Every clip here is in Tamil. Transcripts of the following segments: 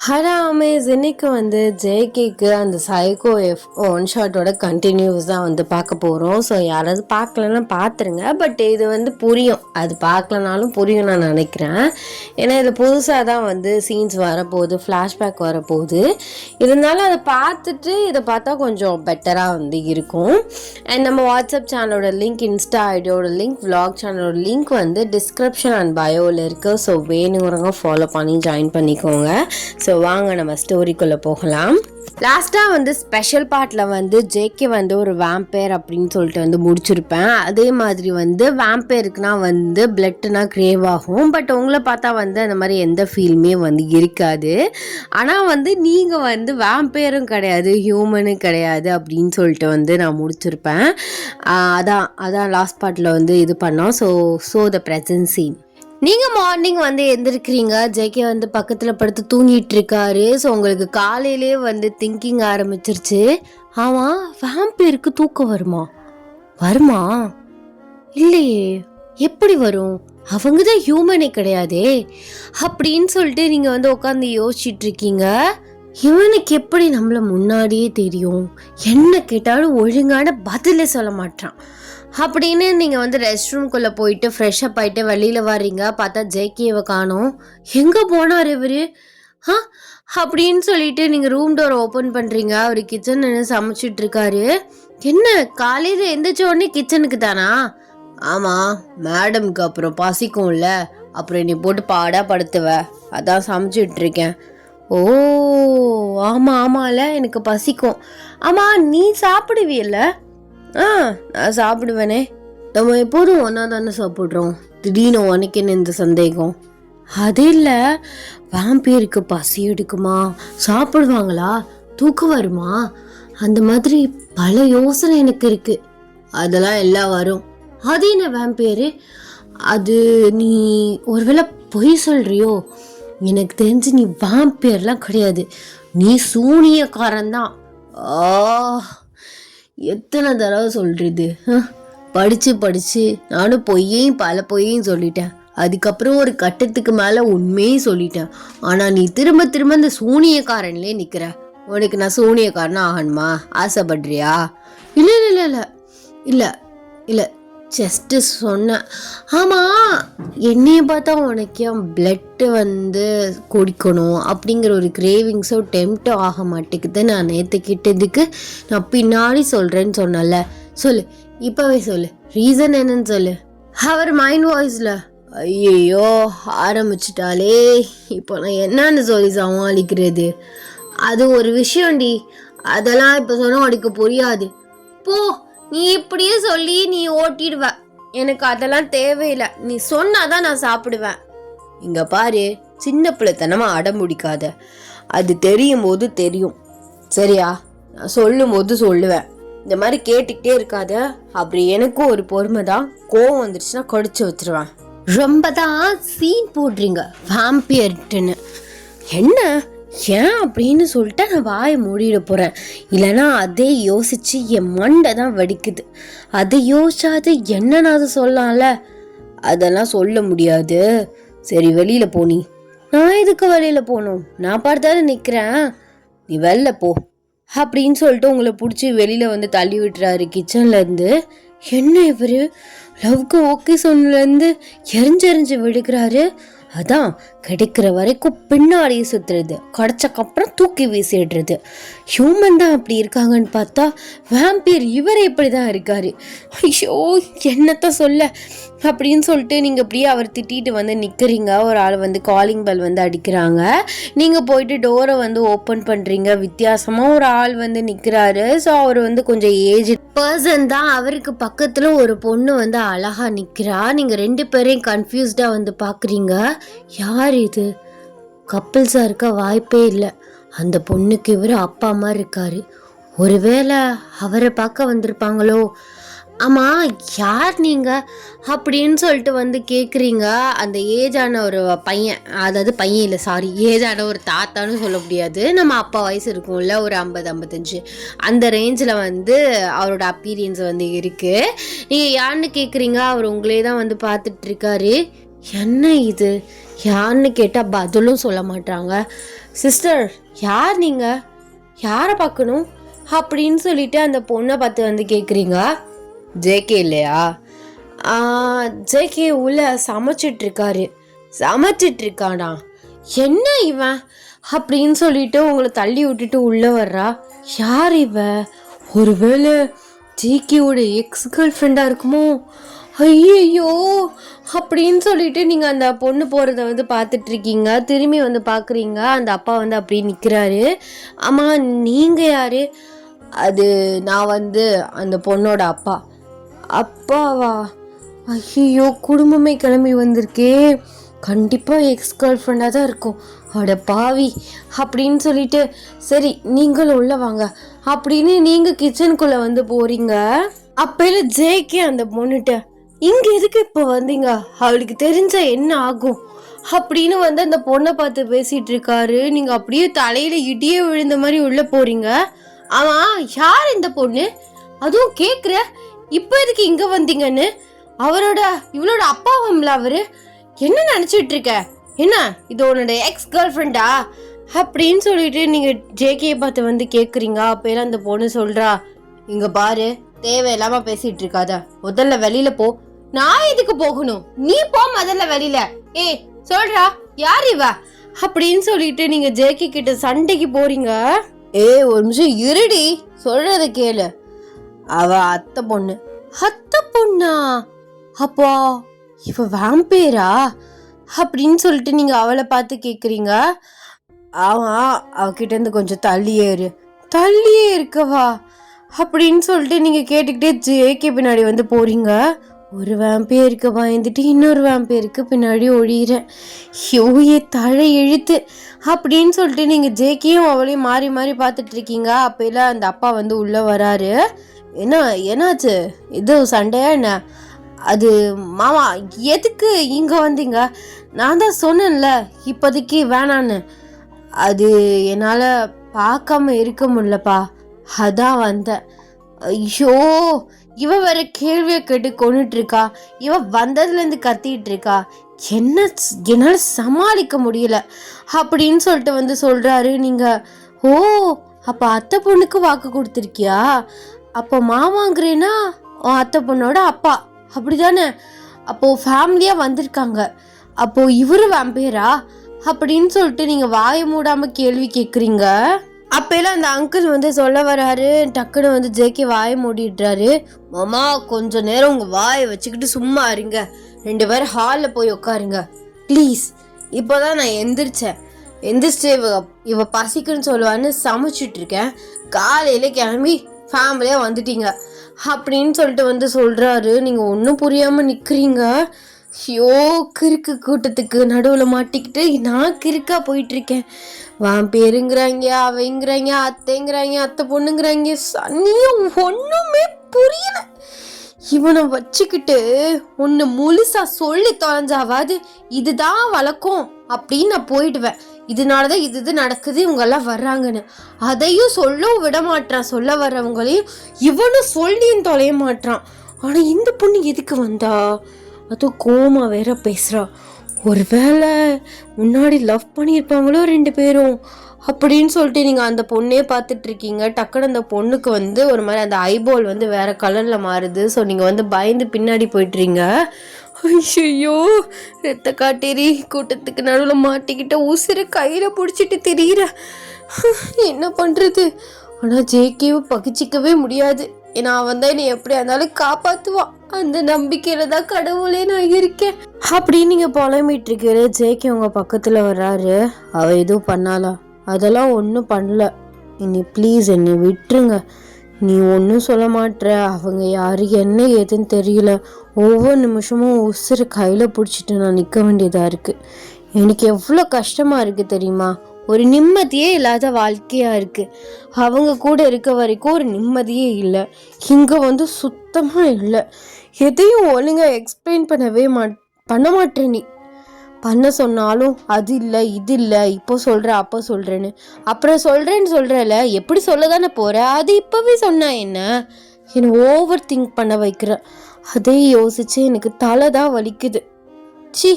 ஹராமேஸ் இன்னைக்கு ஜேகேக்கு அந்த சைக்கோ ஒன் ஷாட்டோட கண்டினியூஸ் தான் பார்க்க போகிறோம். ஸோ யாராவது பார்க்கலன்னா பார்த்துருங்க. பட் இது புரியும், அது பார்க்கலனாலும் புரியும் நான் நினைக்கிறேன். ஏன்னா இதில் புதுசாக தான் சீன்ஸ் வரப்போகுது, ஃப்ளாஷ்பேக் வரப்போகுது. இருந்தாலும் அதை பார்த்துட்டு இதை பார்த்தா கொஞ்சம் பெட்டராக இருக்கும். அண்ட் நம்ம வாட்ஸ்அப் சேனலோட லிங்க், இன்ஸ்டா ஐடியோட லிங்க், விளாக் சேனலோட லிங்க் டிஸ்கிரிப்ஷன் அண்ட் பயோவில் இருக்குது. ஸோ வேணுங்கிறவங்க ஃபாலோ பண்ணி ஜாயின் பண்ணிக்கோங்க. ஸோ வாங்க நம்ம ஸ்டோரிக்குள்ளே போகலாம். லாஸ்ட்டாக ஸ்பெஷல் பார்ட்டில் ஜேகே ஒரு வேம்பயர் அப்படின்னு சொல்லிட்டு முடிச்சிருப்பேன். அதே மாதிரி வேம்பயருக்குனா பிளட்னா கிரேவ் ஆகும். பட் உங்களை பார்த்தா அந்த மாதிரி எந்த ஃபீலுமே இருக்காது. ஆனால் நீங்கள் வேம்பயரும் கிடையாது, ஹியூமனும் கிடையாது அப்படின்னு சொல்லிட்டு நான் முடிச்சிருப்பேன். அதான் லாஸ்ட் பார்ட்டில் இது பண்ணோம். So the present scene. நீங்கள் மார்னிங் எழுந்திருக்கிறீங்க, ஜேகே பக்கத்தில் படுத்து தூங்கிட்டு இருக்காரு. ஸோ உங்களுக்கு காலையிலே திங்கிங் ஆரம்பிச்சிருச்சு. ஆமாம், வேம்பயருக்கு தூக்கம் வருமா இல்லையே, எப்படி வரும்? அவங்க தான் ஹியூமனே கிடையாதே அப்படின்னு சொல்லிட்டு நீங்கள் உட்காந்து யோசிச்சுட்டு இருக்கீங்க. இவனுக்கு எப்படி நம்மளை முன்னாடியே தெரியும்? என்ன கேட்டாலும் ஒழுங்கான பதிலே சொல்ல மாட்டான் அப்படின்னு நீங்கள் ரெஸ்ட் ரூம்குள்ளே போயிட்டு ஃப்ரெஷ்அப் ஆகிட்டு வெளியில் வர்றீங்க. பார்த்தா ஜேகேவை காணோம். எங்கே போனார் இவர் அப்படின்னு சொல்லிட்டு நீங்கள் ரூம் டோரை ஓப்பன் பண்ணுறீங்க. அவர் கிச்சன் சமைச்சிட்டு இருக்காரு. என்ன காலையில் எந்திரிச்ச உடனே கிச்சனுக்கு தானா? ஆமாம், மேடம்க்கு அப்புறம் பசிக்கும்ல, அப்புறம் நீ போட்டு பாடாக படுத்துவ, அதான் சமைச்சிட்டு இருக்கேன். ஓ ஆமாம்ல, எனக்கு பசிக்கும். ஆமாம், நீ சாப்பிடுவியல்ல? நான் சாப்பிடுவேனே. நம்ம எப்போதும் ஒன்றா தானே சாப்பிட்றோம், திடீர்னு உனக்கு என்ன இந்த சந்தேகம்? அது இல்லை, வேம்பயருக்கு பசி எடுக்குமா, சாப்பிடுவாங்களா, தூக்கம் வருமா, அந்த மாதிரி பல யோசனை எனக்கு இருக்கு. அதெல்லாம் எல்லாம் வரும். அது என்ன வேம்பயரு? அது நீ ஒருவேளை பொய் சொல்றியோ? எனக்கு தெரிஞ்சு நீ வேம்பயர்லாம் கிடையாது, நீ சூனியக்காரன்தான். எத்தனை தடவை சொல்றது? படிச்சு நானும் பல பொய்யையும் சொல்லிட்டேன். அதுக்கப்புறம் ஒரு கட்டத்துக்கு மேலே உண்மையும் சொல்லிட்டேன். ஆனால் நீ திரும்ப இந்த சூனியக்காரன்லே நிற்கிற. உனக்கு நான் சூனியக்காரனா ஆகணுமா? ஆசைப்படுறியா? இல்லை ஜஸ்ட்டு சொன்னேன். ஆமாம், என்னைய பார்த்தா உனக்கு என் பிளட்டு குடிக்கணும் அப்படிங்கிற ஒரு கிரேவிங்ஸோ டெம்ப்டோ ஆக மாட்டேங்குது. நான் நேற்று கிட்டதுக்கு நான் பின்னாடி சொல்கிறேன்னு சொன்னல. சொல்லு, இப்போவே சொல்லு, ரீசன் என்னன்னு சொல்லு. அவர் மைண்ட் வாய்ஸில், ஐயோ ஆரம்பிச்சிட்டாலே, இப்போ நான் என்னன்னு சொல்லி சமாளிக்கிறது? அது ஒரு விஷயம்டி, அதெல்லாம் இப்போ சொன்னால் உனக்கு புரியாது. போ, நீ இப்படியே சொல்லி நீ ஓட்டிடுவ. எனக்கு அதெல்லாம் தேவையில்லை, நீ சொன்னாதான் நான் சாப்பிடுவேன். இங்க பாரு, சின்ன பிள்ளைத்தனமா அடம்பிடிக்காத. அது தெரியும் போது தெரியும், சரியா? நான் சொல்லும் போது சொல்லுவேன். இந்த மாதிரி கேட்டுக்கிட்டே இருக்காத. அப்படி எனக்கும் ஒரு பொறுமை தான். கோவம் வந்துருச்சுன்னா கடிச்சு வச்சிருவேன். ரொம்ப தான் சீன் போடுறீங்க வேம்பயர்ட்டுன்னு. என்ன ஏன் அப்படின்னு சொல்லிட்டு நான் வாயை மூடிட போகிறேன். இல்லைனா அதே யோசித்து என் மண்டை தான் வடிக்குது. அதை யோசிச்சாது என்ன நான் அதை சொல்லலாம்ல? அதெல்லாம் சொல்ல முடியாது. சரி, வெளியில் போ. நீ நான் எதுக்கு வெளியில் போகணும்? நான் பார்த்தாலே நிற்கிறேன், நீ வெளில போ அப்படின்னு சொல்லிட்டு உங்களை பிடிச்சி வெளியில் தள்ளி விட்டுறாரு கிச்சன்லேருந்து. என்ன இவர் லவ்க்கு ஓகே சொன்னலேருந்து எரிஞ்செறிஞ்சு விடுக்கிறாரு. அதான் கிடைக்கிற வரைக்கும் பின்னாடியே சுத்துறது, கிடைச்சக்கப்புறம் தூக்கி வீசிடுறது. ஹியூமன் தான் அப்படி இருக்காங்கன்னு பார்த்தா வேம்பயர் இவர் எப்படி தான் இருக்காரு. ஐயோ என்னத்த சொல்ல அப்படின்னு சொல்லிட்டு நீங்கள் அப்படியே அவர் திட்டிட்டு நிற்கிறீங்க. ஒரு ஆள் காலிங் பெல் அடிக்கிறாங்க. நீங்கள் போயிட்டு டோரை ஓப்பன் பண்ணுறீங்க. வித்தியாசமாக ஒரு ஆள் நிற்கிறாரு. ஸோ அவர் கொஞ்சம் ஏஜ் பர்சன் தான். அவருக்கு பக்கத்தில் ஒரு பொண்ணு அழகாக நிற்கிறா. நீங்கள் ரெண்டு பேரையும் கன்ஃபியூஸ்டாக பார்க்குறீங்க. யார் இது? கப்பிள்ஸாக இருக்க வாய்ப்பே இல்லை. அந்த பொண்ணுக்கு இவர் அப்பா அம்மா இருக்காரு. ஒருவேளை அவரை பார்க்க வந்திருப்பாங்களோ? ஆமாம், யார் நீங்கள் அப்படின்னு சொல்லிட்டு கேட்குறீங்க. அந்த ஏஜான ஒரு பையன், அதாவது பையன் இல்லை, சாரி, ஏஜான ஒரு தாத்தான்னு சொல்ல முடியாது, நம்ம அப்பா வயசு இருக்கும்ல, ஒரு 50-55 அந்த ரேஞ்சில் அவரோட அப்பீரியன்ஸ் இருக்குது. நீங்கள் யாருன்னு கேட்குறீங்க. அவர் உங்களே தான் பார்த்துட்ருக்காரு. என்ன இது, யாருன்னு கேட்டால் பதிலும் சொல்ல மாட்டாங்க. சிஸ்டர் யார் நீங்கள், யாரை பார்க்கணும் அப்படின்னு சொல்லிட்டு அந்த பொண்ணை பார்த்து வந்து கேட்குறீங்க. ஜேகே இல்லையா? ஜேகே உள்ள சமைச்சிட்ருக்கானா? என்ன இவன் அப்படின்னு சொல்லிட்டு உங்களை தள்ளி விட்டுட்டு உள்ளே வர்றா. யார் இவ? ஒருவேளை ஜேகேவோட எக்ஸ் கேர்ள் ஃப்ரெண்டாக இருக்குமோ? ஐயோ அப்படின்னு சொல்லிட்டு நீங்கள் அந்த பொண்ணு போகிறத வந்து பார்த்துட்ருக்கீங்க. திரும்பி வந்து பார்க்குறீங்க, அந்த அப்பா வந்து அப்படியே நிற்கிறாரு. ஆமாம், நீங்கள் யார்? அது நான் வந்து அந்த பொண்ணோட அப்பாவா? ஐயோ, குடும்பமே கிளம்பி வந்திருக்கே, கண்டிப்பாக எக்ஸ் கேர்ள் ஃப்ரெண்டாக தான் இருக்கும். அட பாவி அப்படின்னு சொல்லிட்டு, சரி நீங்களும் உள்ள வாங்க அப்படின்னு நீங்கள் கிச்சனுக்குள்ளே வந்து போகிறீங்க. அப்போல ஜேகே அந்த பொண்ணுகிட்ட, இங்கே எதுக்கு இப்போ வந்தீங்க, அவளுக்கு தெரிஞ்சா என்ன ஆகும் அப்படின்னு வந்து அந்த பொண்ணை பார்த்து பேசிகிட்டு இருக்காரு. நீங்கள் அப்படியே தலையில் இடியே விழுந்த மாதிரி உள்ளே போகிறீங்க. ஆமாம், யார் இந்த பொண்ணு? அதுவும் கேட்குற, இப்போ எதுக்கு இங்கே வந்தீங்கன்னு? இவளோட அப்பாவம்ல அவரு. என்ன நினச்சிட்டு இருக்க? என்ன இது உன்னோட எக்ஸ் கேர்ள் ஃப்ரெண்டா அப்படின்னு சொல்லிட்டு நீங்கள் ஜேகே பார்த்து வந்து கேட்குறீங்க. அப்போலாம் அந்த பொண்ணு சொல்கிறா, இங்கே பாரு, தேவையில்லாமல் பேசிகிட்டு இருக்காத, முதல்ல வெளியில் போ. நான் எதுக்கு போகணும்? நீ போ முதல்ல வெளியில. சொல்றா யார் இவ அப்படின்னு சொல்லிட்டு நீங்க ஜேகே கிட்ட சண்டைக்கு போறீங்க. ஒரு நிமிஷம் இருடி, சொல்றத கேளு. அவ அத்தை பொண்ணா? அப்போ இவ வாம்பேரா அப்படின்னு சொல்லிட்டு நீங்க அவளை பார்த்து கேக்குறீங்க. அவகிட்ட இருந்து கொஞ்சம் தள்ளியே இருக்கவா அப்படின்னு சொல்லிட்டு நீங்க கேட்டுக்கிட்டே ஜேகே பின்னாடி வந்து போறீங்க. ஒரு வேம்பேருக்கு பயந்துட்டு இன்னொரு வேம்பேருக்கு பின்னாடி ஒழிகிறேன். யோயே தழை எழுத்து அப்படின்னு சொல்லிட்டு நீங்கள் ஜேகேயும் அவளையும் மாறி மாறி பார்த்துட்டு இருக்கீங்க. அப்போலாம் அந்த அப்பா வந்து உள்ளே வராரு. என்னாச்சு, இது சண்டையா என்ன? அது மாமா எதுக்கு இங்கே வந்தீங்க? நான் தான் சொன்னேன்ல இப்போதைக்கு வேணான்னு. அது என்னால் பார்க்காம இருக்க முடியலப்பா, அதான் வந்தேன். ஐயோ, இவ வேற கேள்வியை கேட்டு கொண்டுட்டு இருக்கா. இவ வந்ததுலேருந்து கத்திட்டு இருக்கா. என்னால் சமாளிக்க முடியல அப்படின்னு சொல்லிட்டு வந்து சொல்றாரு. நீங்க அப்போ அத்தை பொண்ணுக்கு வாக்கு கொடுத்துருக்கியா? அப்போ மாமாங்கிறேன்னா அத்தை பொண்ணோட அப்பா, அப்படிதானே? அப்போ ஃபேமிலியா வந்திருக்காங்க. அப்போ இவரு வேம்பேரா அப்படின்னு சொல்லிட்டு நீங்க வாயை மூடாம கேள்வி கேட்குறீங்க. அப்பெல்லாம் அந்த அங்கிள் வந்து சொல்ல வராரு. டக்குன்னு வந்து ஜேகே வாயை மூடிடுறாரு. மாமா, கொஞ்ச நேரம் உங்கள் வாயை வச்சுக்கிட்டு சும்மா இருங்க, 2 பேரும் ஹாலில் போய் உட்காருங்க ப்ளீஸ். இப்போதான் நான் எந்திரிச்சு இவ பசிக்குன்னு சொல்லுவான்னு சமைச்சிட்டு இருக்கேன். காலையில் கிளம்பி ஃபேமிலியாக வந்துட்டீங்க அப்படின்னு சொல்லிட்டு வந்து சொல்கிறாரு. நீங்கள் ஒன்றும் புரியாமல் நிற்கிறீங்க. ஐயோ, கிறுக்கு கூட்டத்துக்கு நடுவில் மாட்டிக்கிட்டு நான் கிறுக்கா போயிட்டுருக்கேன். வாம்பேருங்கிறாங்க, அவைங்கிறாங்க, அத்தைங்கிறாங்க, அத்தை பொண்ணுங்கிறாங்க. சன்னியும் ஒன்றுமே புரியல. இவனை வச்சுக்கிட்டு ஒன்று முழுசா சொல்லி தொலைஞ்சாவாது இதுதான் வழக்கம் அப்படின்னு நான் போயிடுவேன். இதனாலதான் இது நடக்குது, இவங்கெல்லாம் வர்றாங்கன்னு. அதையும் சொல்லவும் விட மாட்டான். சொல்ல வர்றவங்களையும் இவனும் சொல்லியும் தொலைய மாட்டான். ஆனா இந்த பொண்ணு எதுக்கு வந்தா? அதுவும் கோமா வேற பேசுறா. ஒருவேளை முன்னாடி லவ் பண்ணியிருப்பாங்களோ 2 பேரும் அப்படின்னு சொல்லிட்டு நீங்கள் அந்த பொண்ணே பார்த்துட்டு இருக்கீங்க. டக்குன்னு அந்த பொண்ணுக்கு வந்து ஒரு மாதிரி அந்த ஐபால் வந்து வேற கலரில் மாறுது. ஸோ நீங்கள் வந்து பயந்து பின்னாடி போயிட்டுறீங்க. ஐயோ, ரத்த காட்டேரி கூட்டத்துக்கு நடுவில் மாட்டிக்கிட்ட உசிரை கையில் பிடிச்சிட்டு தெரியுற. என்ன பண்ணுறது? ஆனால் ஜேகேவை பகிச்சிக்கவே முடியாது. நான் வந்து என்னை எப்படியா இருந்தாலும் காப்பாற்றுவான், அந்த நம்பிக்கையில தான் கடவுளே நான் இருக்கேன் அப்படின்னு நீங்கள் புலம்பிட்டு இருக்கிற ஜேகே உங்கள் பக்கத்தில் வர்றாரு. அவள் எதுவும் பண்ணாளா? அதெல்லாம் ஒன்றும் பண்ணல. இனி ப்ளீஸ் என்னை விட்டுருங்க. நீ ஒன்றும் சொல்ல மாட்டேற. அவங்க யாரு என்ன ஏதுன்னு தெரியல. ஒவ்வொரு நிமிஷமும் உசுறு கையில் பிடிச்சிட்டு நான் நிற்க வேண்டியதாக இருக்குது. எனக்கு எவ்வளோ கஷ்டமாக இருக்குது தெரியுமா? ஒரு நிம்மதியே இல்லாத வாழ்க்கையாக இருக்குது. அவங்க கூட இருக்க வரைக்கும் ஒரு நிம்மதியே இல்லை. இங்கே வந்து சுத்தமாக இல்லை. எதையும் ஒழுங்காக எக்ஸ்பிளைன் பண்ண மாட்டேன். நீ பண்ண சொன்னாலும் அது இல்லை, இது இல்லை, இப்போ சொல்கிற அப்போ சொல்கிறேன்னு, அப்புறம் சொல்கிறேன்னு சொல்கிறல, எப்படி சொல்ல தானே போகிற? அது இப்போவே சொன்னா என்ன? என்னை ஓவர் திங்க் பண்ண வைக்கிற. அதே யோசிச்சு எனக்கு தலை தான் வலிக்குது. சி,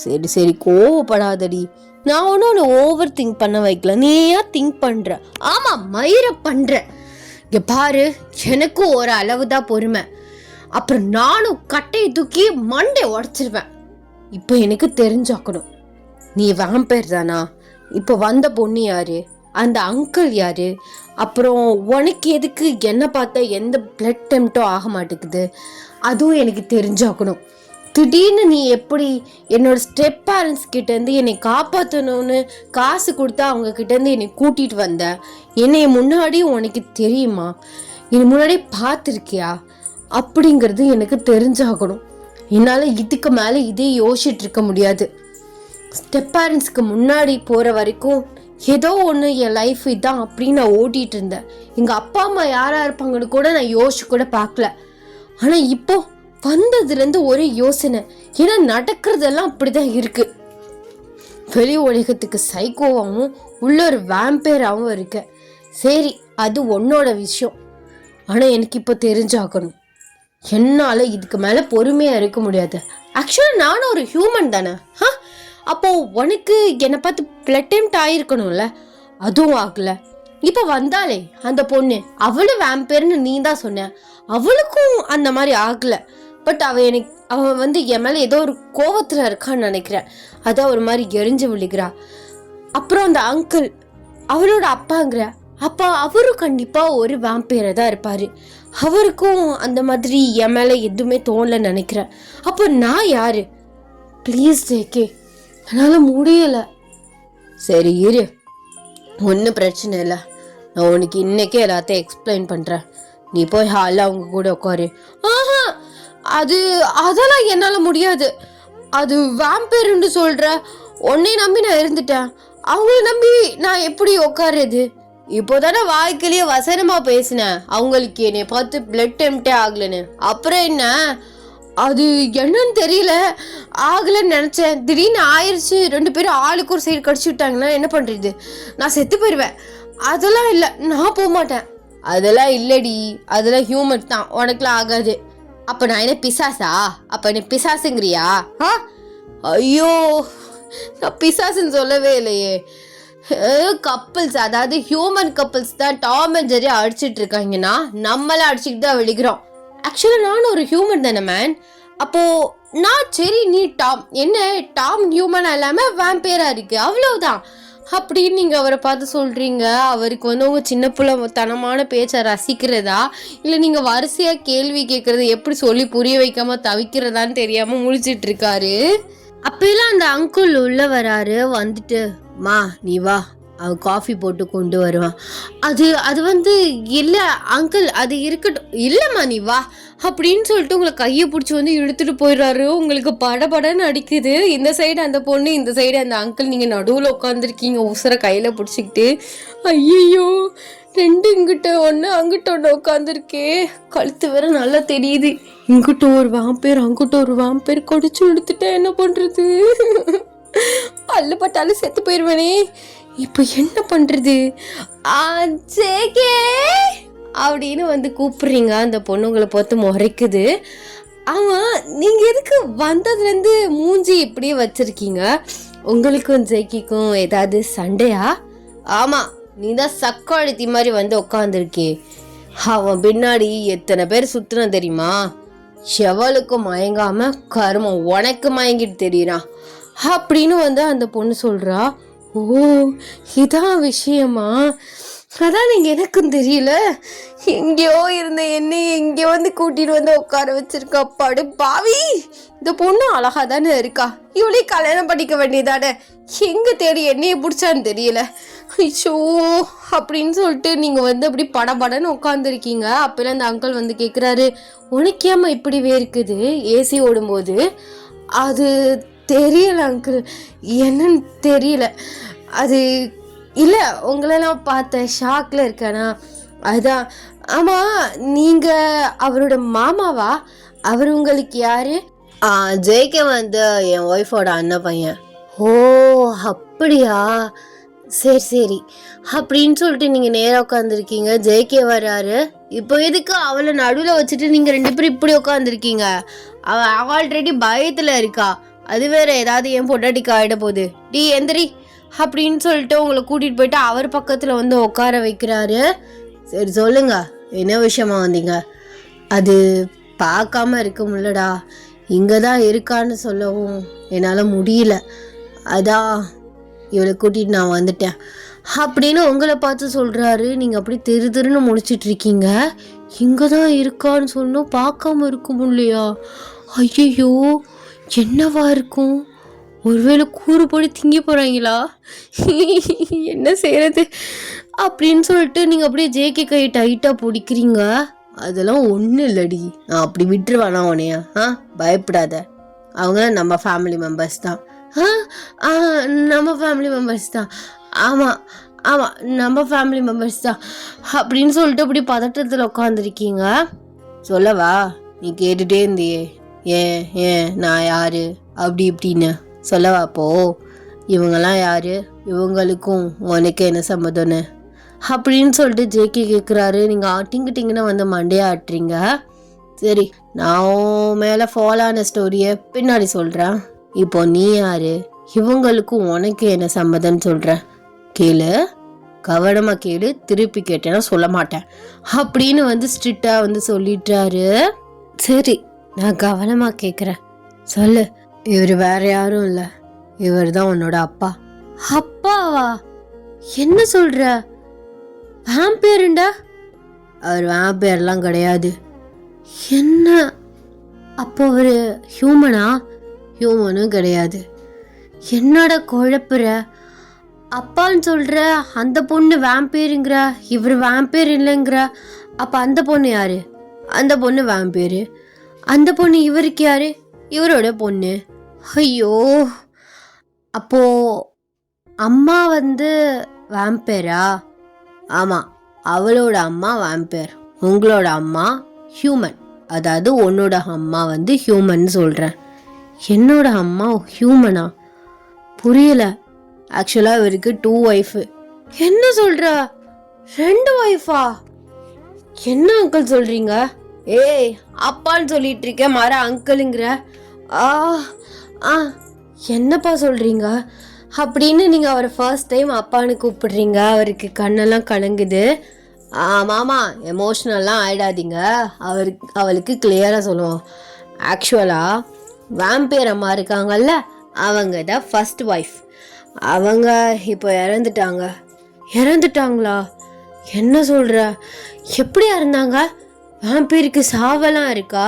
சரி சரி கோவப்படாதடி, நான் ஒன்று ஓவர் திங்க் பண்ண வைக்கல, நீ ஏன் திங்க் பண்ற? ஆமா மயிர பண்ற. இங்க பாரு, எனக்கும் ஒரு அளவு தான் பொறுமை, அப்புறம் நானும் கட்டையை தூக்கி மண்டை உடச்சிருவேன். இப்போ எனக்கு தெரிஞ்சாக்கணும், நீ வேம்பேர் தானா? இப்போ வந்த பொண்ணு யாரு, அந்த அங்கிள் யாரு, அப்புறம் உனக்கு எதுக்கு என்ன பார்த்தா எந்த பிளட் டெம்ப்டும் ஆக மாட்டேங்குது, அதுவும் எனக்கு தெரிஞ்சாக்கணும். திடீர்னு நீ எப்படி என்னோட ஸ்டெப் பேரண்ட்ஸ் கிட்டேருந்து என்னை காப்பாற்றணும்னு காசு கொடுத்தா அவங்க கிட்டேருந்து என்னை கூட்டிகிட்டு வந்த, என்னை முன்னாடி உனக்கு தெரியுமா, என்னை முன்னாடி பார்த்துருக்கியா அப்படிங்கிறது எனக்கு தெரிஞ்சாகணும். என்னால் இதுக்கு மேலே இதே யோசிச்சுட்டு இருக்க முடியாது. ஸ்டெப் பேரண்ட்ஸ்க்கு முன்னாடி போகிற வரைக்கும் ஏதோ ஒன்று என் லைஃப் இதான் அப்படின்னு நான் ஓட்டிகிட்டு இருந்தேன். எங்கள் அப்பா அம்மா யாராக இருப்பாங்கன்னு கூட நான் யோசிச்சு கூட பார்க்கல. ஆனால் இப்போ வந்ததுலேருந்து ஒரே யோசனை, ஏன்னா நடக்கிறதெல்லாம் அப்படிதான் இருக்கு. வெளி உலகத்துக்கு சைக்கோவாகவும் உள்ள ஒரு வேம்பேராகவும் இருக்க. சரி, அது உன்னோட விஷயம். ஆனால் எனக்கு இப்போ தெரிஞ்சாகணும், என்னால் இதுக்கு மேலே பொறுமையாக இருக்க முடியாது. ஆக்சுவலாக நானும் ஒரு ஹியூமன் தானே. அப்போ உனக்கு என்னை பார்த்து பிளட் டெம்ப்ட் ஆகிருக்கணும்ல, அதுவும் ஆகல. இப்போ வந்தாலே அந்த பொண்ணு, அவளும் வேம்பேர்னு நீ தான் சொன்ன, அவளுக்கும் அந்த மாதிரி ஆகலை. பட் அவன் வந்து என் மேலே ஏதோ ஒரு கோவத்தில் இருக்கான்னு நினைக்கிறேன். அதான் ஒரு மாதிரி எரிஞ்சு விழுகிறா. அப்புறம் அந்த அங்கிள் அவளோட அப்பாங்கிற அப்பா, அவரும் கண்டிப்பாக ஒரு வேம்பேரை தான் இருப்பார். அவருக்கும் அந்த மாதிரி என் மேலே எதுவுமே தோணலன்னு நினைக்கிறேன். அப்போ நான் யாரு? ப்ளீஸ் ஜேகே, என்னால் முடியலை. சரி இரு, ஒன்றும் பிரச்சனை இல்லை, நான் உனக்கு இன்னைக்கே எல்லாத்தையும் எக்ஸ்பிளைன் பண்ணுறேன். நீ போய் ஹாலில் அவங்க கூட உட்காரு. அதெல்லாம் என்னால் முடியாது. அது வேம்பேருன்னு சொல்கிற, உன்னை நம்பி நான் இருந்துட்டேன், அவங்கள நம்பி நான் எப்படி உட்காருது? இப்போதானே வாழ்க்கையிலேயே வசனமா பேசினேன், அவங்களுக்கு என்னை பார்த்து பிளட் டெம்ப்டே ஆகலன்னு. அப்புறம் என்ன, அது என்னன்னு தெரியல, ஆகலன்னு நினச்சேன், திடீர்னு ஆயிடுச்சு. 2 பேரும் ஆளுக்கு ஒரு சைடு கடிச்சு விட்டாங்கன்னா என்ன பண்ணுறது? நான் செத்து போயிடுவேன். அதெல்லாம் இல்லை, நான் போக மாட்டேன். அதெல்லாம் இல்லடி, அதெல்லாம் ஹியூமன் தான், உனக்குலாம் ஆகாது. அப்போ நான் என்ன பிசாசா? அப்போ என்ன பிசாசுங்கிறியா? ஐயோ, நான் பிசாசுன்னு சொல்லவே இல்லையே. கப்பிள்ஸ், அதாவது ஹியூமன் கப்பிள்ஸ் தான் டாம் அண்ட் ஜெர்ரி அடிச்சிட்டு இருக்காங்கன்னா நம்மளாம் அடிச்சுக்கிட்டு தான் விழுகிறோம். ஆக்சுவலாக நானும் ஒரு ஹியூமன் தானே மேன். அப்போ நான் சரி, நீ டாம், என்ன டாம் ஹியூமனா இல்லாமல் வேம்பேரா இருக்கு, அவ்வளவுதான் அப்படின்னு நீங்கள் அவரை பார்த்து சொல்கிறீங்க. அவருக்கு வந்து உங்கள் சின்ன பிள்ளைத்தனமான பேச்சை ரசிக்கிறதா, இல்லை நீங்கள் வரிசையாக கேள்வி கேட்குறது எப்படி சொல்லி புரிய வைக்காமல் தவிக்கிறதான்னு தெரியாமல் முழிச்சிட்டு இருக்காரு. அப்பெல்லாம் அந்த அங்கிள் உள்ள வராரு. வந்துட்டு, மா நீ வா, அவன் காஃபி போட்டு கொண்டு வருவான். அது வந்து இல்லை அங்கிள், அது இருக்கட்டும், இல்லைம்மா நீ வா அப்படின்னு சொல்லிட்டு உங்களை கையை பிடிச்சி வந்து இழுத்துட்டு போயிடுறாரு. உங்களுக்கு படபடன்னு அடிக்குது. இந்த சைடு அந்த பொண்ணு, இந்த சைடு அந்த அங்கிள், நீங்கள் நடுவில் உட்காந்துருக்கீங்க உசுரை கையில் பிடிச்சிக்கிட்டு. ஐயோ, 2 இங்கிட்ட ஒன்று அங்கிட்ட ஒன்று உட்காந்துருக்கே, கழுத்து வேற நல்லா தெரியுது. இங்கிட்ட ஒரு வாம்பேர் அங்கிட்ட ஒரு வாம்பேர் கடிச்சு எடுத்துட்டேன், என்ன பண்ணுறது? பல்லு பட்டாலும் செத்து போயிடுவேனே, இப்போ என்ன பண்ணுறது? ஜேகே அப்படின்னு வந்து கூப்பிடுறீங்க. அந்த பொண்ணு உங்களை பார்த்து முறைக்குது. ஆமாம், நீங்கள் எதுக்கு வந்ததுலேருந்து மூஞ்சி இப்படியே வச்சுருக்கீங்க? உங்களுக்கும் ஜேகிக்கும் ஏதாவது சண்டையா? ஆமாம், நீ தான் சக்காழுத்தி மாதிரி வந்து உட்காந்துருக்கே. அவன் பின்னாடி எத்தனை பேர் சுற்றுன தெரியுமா? எவளுக்கும் மயங்காம கருமம் உனக்கு மயங்கிட்டு தெரியுறான் அப்படின்னு வந்து அந்த பொண்ணு சொல்கிறா. ஓ, இதான் விஷயமா? அதான் நீங்கள் எனக்கும் தெரியல. எங்கேயோ இருந்த என்னையை எங்கேயோ வந்து கூட்டிகிட்டு வந்து உட்கார வச்சிருக்கா. படு பாவி, இந்த பொண்ணு அழகா தானே இருக்கா, இவளே கல்யாணம் பண்ணிக்க வேண்டியதானே, எங்கே தேடி என்னையை பிடிச்சான்னு தெரியல. ஐயோ அப்படின்னு சொல்லிட்டு நீங்கள் வந்து அப்படி படபடன்னு உட்காந்துருக்கீங்க. அப்போல்லாம் அந்த அங்கிள் வந்து கேட்குறாரு, உனக்கேம்மா இப்படி வேர்க்குது ஏசி ஓடும்போது? அது தெரியல அங்கிள், என்னன்னு தெரியல. அது இல்லை, உங்களெல்லாம் பார்த்தேன், ஷாக்கில் இருக்கேனா, அதான். ஆமாம், நீங்கள் அவரோட மாமாவா? அவர் உங்களுக்கு யாரு? ஜேகே வந்து என் ஒய்ஃபோட அண்ணன் பையன். ஓ அப்படியா, சரி சரி அப்படின்னு சொல்லிட்டு நீங்கள் நேராக உட்காந்துருக்கீங்க. ஜேகே வராரு. இப்போ எதுக்கு அவளை நடுவில் வச்சுட்டு நீங்கள் 2 பேரும் இப்படி உட்காந்துருக்கீங்க? அவள் ஆல்ரெடி பயத்தில் இருக்கா. அது வேற ஏதாவது என் பொண்டாட்டிக்கு ஆகிட போகுது, டி எந்திரி அப்படின்னு சொல்லிட்டு உங்களை கூட்டிகிட்டு போயிட்டு அவர் பக்கத்தில் வந்து உட்கார வைக்கிறாரு. சரி சொல்லுங்க, என்ன விஷயமா வந்தீங்க? அது பார்க்காம இருக்க முடியலடா, இங்கே தான் இருக்கான்னு சொல்லவும் என்னால் முடியல, அதான் இவளை கூட்டிகிட்டு நான் வந்துட்டேன் அப்படின்னு உங்களை பார்த்து சொல்கிறாரு. நீங்கள் அப்படி தெரு தெருன்னு முடிச்சிட்டு இருக்கீங்க. இங்கே தான் இருக்கான்னு சொன்னோம், பார்க்காம இருக்கும் இல்லையா? ஐயோ என்னவா இருக்கும்? ஒருவேளை கூறு போடி திங்கி போகிறாங்களா? என்ன செய்கிறது அப்படின்னு சொல்லிட்டு நீங்கள் அப்படியே ஜேகே கையை டைட்டாக பிடிக்கிறீங்க. அதெல்லாம் ஒன்றும் இல்லடி, நான் அப்படி விட்டுருவானா உனையா? பயப்படாத, அவங்க நம்ம ஃபேமிலி மெம்பர்ஸ் தான். நம்ம ஃபேமிலி மெம்பர்ஸ் தான், ஆமாம் ஆமாம் நம்ம ஃபேமிலி மெம்பர்ஸ் தான் அப்படின்னு சொல்லிட்டு அப்படி பதட்டத்தில் உட்காந்துருக்கீங்க. சொல்லவா? நீ கேட்டுகிட்டே இருந்தியே ஏன் ஏன் நான் யார் அப்படி இப்படின்னு சொல்லவா? அப்போ இவங்கெல்லாம் யார், இவங்களுக்கும் உனக்கு என்ன சம்மதம்னு அப்படின்னு சொல்லிட்டு ஜேகே கேட்குறாரு. நீங்கள் ஆட்டிங்கிட்டிங்கன்னா வந்து மண்டையா ஆட்டுறீங்க. சரி, நான் மேலே ஃபாலோ ஆன ஸ்டோரியை பின்னாடி சொல்கிறேன். இப்போ நீ யார், இவங்களுக்கும் உனக்கு என்ன சம்மதம்னு சொல்கிறேன், கேளு, கவனமாக கேளு, திருப்பி கேட்டேன்னா சொல்ல மாட்டேன் அப்படின்னு வந்து ஸ்ட்ரிக்டாக வந்து சொல்லிட்டாரு. சரி, நான் கவனமாக கேட்குறேன், சொல்லு. இவர் வேற யாரும் இல்லை, இவர் தான் உன்னோட அப்பா. அப்பாவா? என்ன சொல்ற? வேம்பேருண்டா? அவர் வேம்பேர்லாம் கிடையாது. என்ன? அப்போ அவர் ஹியூமனா? ஹியூமனும் கிடையாது. என்னோட குழப்புற? அப்பான்னு சொல்கிற, அந்த பொண்ணு வேம்பேருங்கிற, இவர் வேம்பேர் இல்லைங்கிற. அப்போ அந்த பொண்ணு யாரு? அந்த பொண்ணு வேம்பேரு. அந்த பொண்ணு இவருக்கு யாரு? இவரோட பொண்ணு. ஐயோ, அப்போ அம்மா வந்து வேம்பேரா? ஆமாம், அவளோட அம்மா வேம்பேர், உங்களோட அம்மா ஹியூமன். அதாவது உன்னோட அம்மா வந்து ஹியூமன் சொல்கிறேன். என்னோட அம்மா ஹியூமனா? புரியல. ஆக்சுவலாக இவருக்கு 2 ஒய்ஃபு. என்ன சொல்கிற? 2 ஒய்ஃபா? என்ன அங்கிள் சொல்கிறீங்க? ஏய், அப்பான்னு சொல்லிட்டு இருக்கேன், மர அங்கிளுங்கிற. என்னப்பா சொல்கிறீங்க அப்படின்னு நீங்கள் அவரை ஃபர்ஸ்ட் டைம் அப்பான்னு கூப்பிடுறீங்க. அவருக்கு கண்ணெல்லாம் கலங்குது. மாமா, எமோஷ்னல்லாம் ஆகிடாதீங்க, அவளுக்கு கிளியராக சொல்லுவோம். ஆக்சுவலாக வேம்பேர் அம்மா இருக்காங்கல்ல, அவங்க தான் ஃபர்ஸ்ட் ஒய்ஃப். அவங்க இப்போ இறந்துட்டாங்க. இறந்துட்டாங்களா? என்ன சொல்கிற? எப்படி இறந்தாங்க? வேம்பேருக்கு சாவெல்லாம் இருக்கா?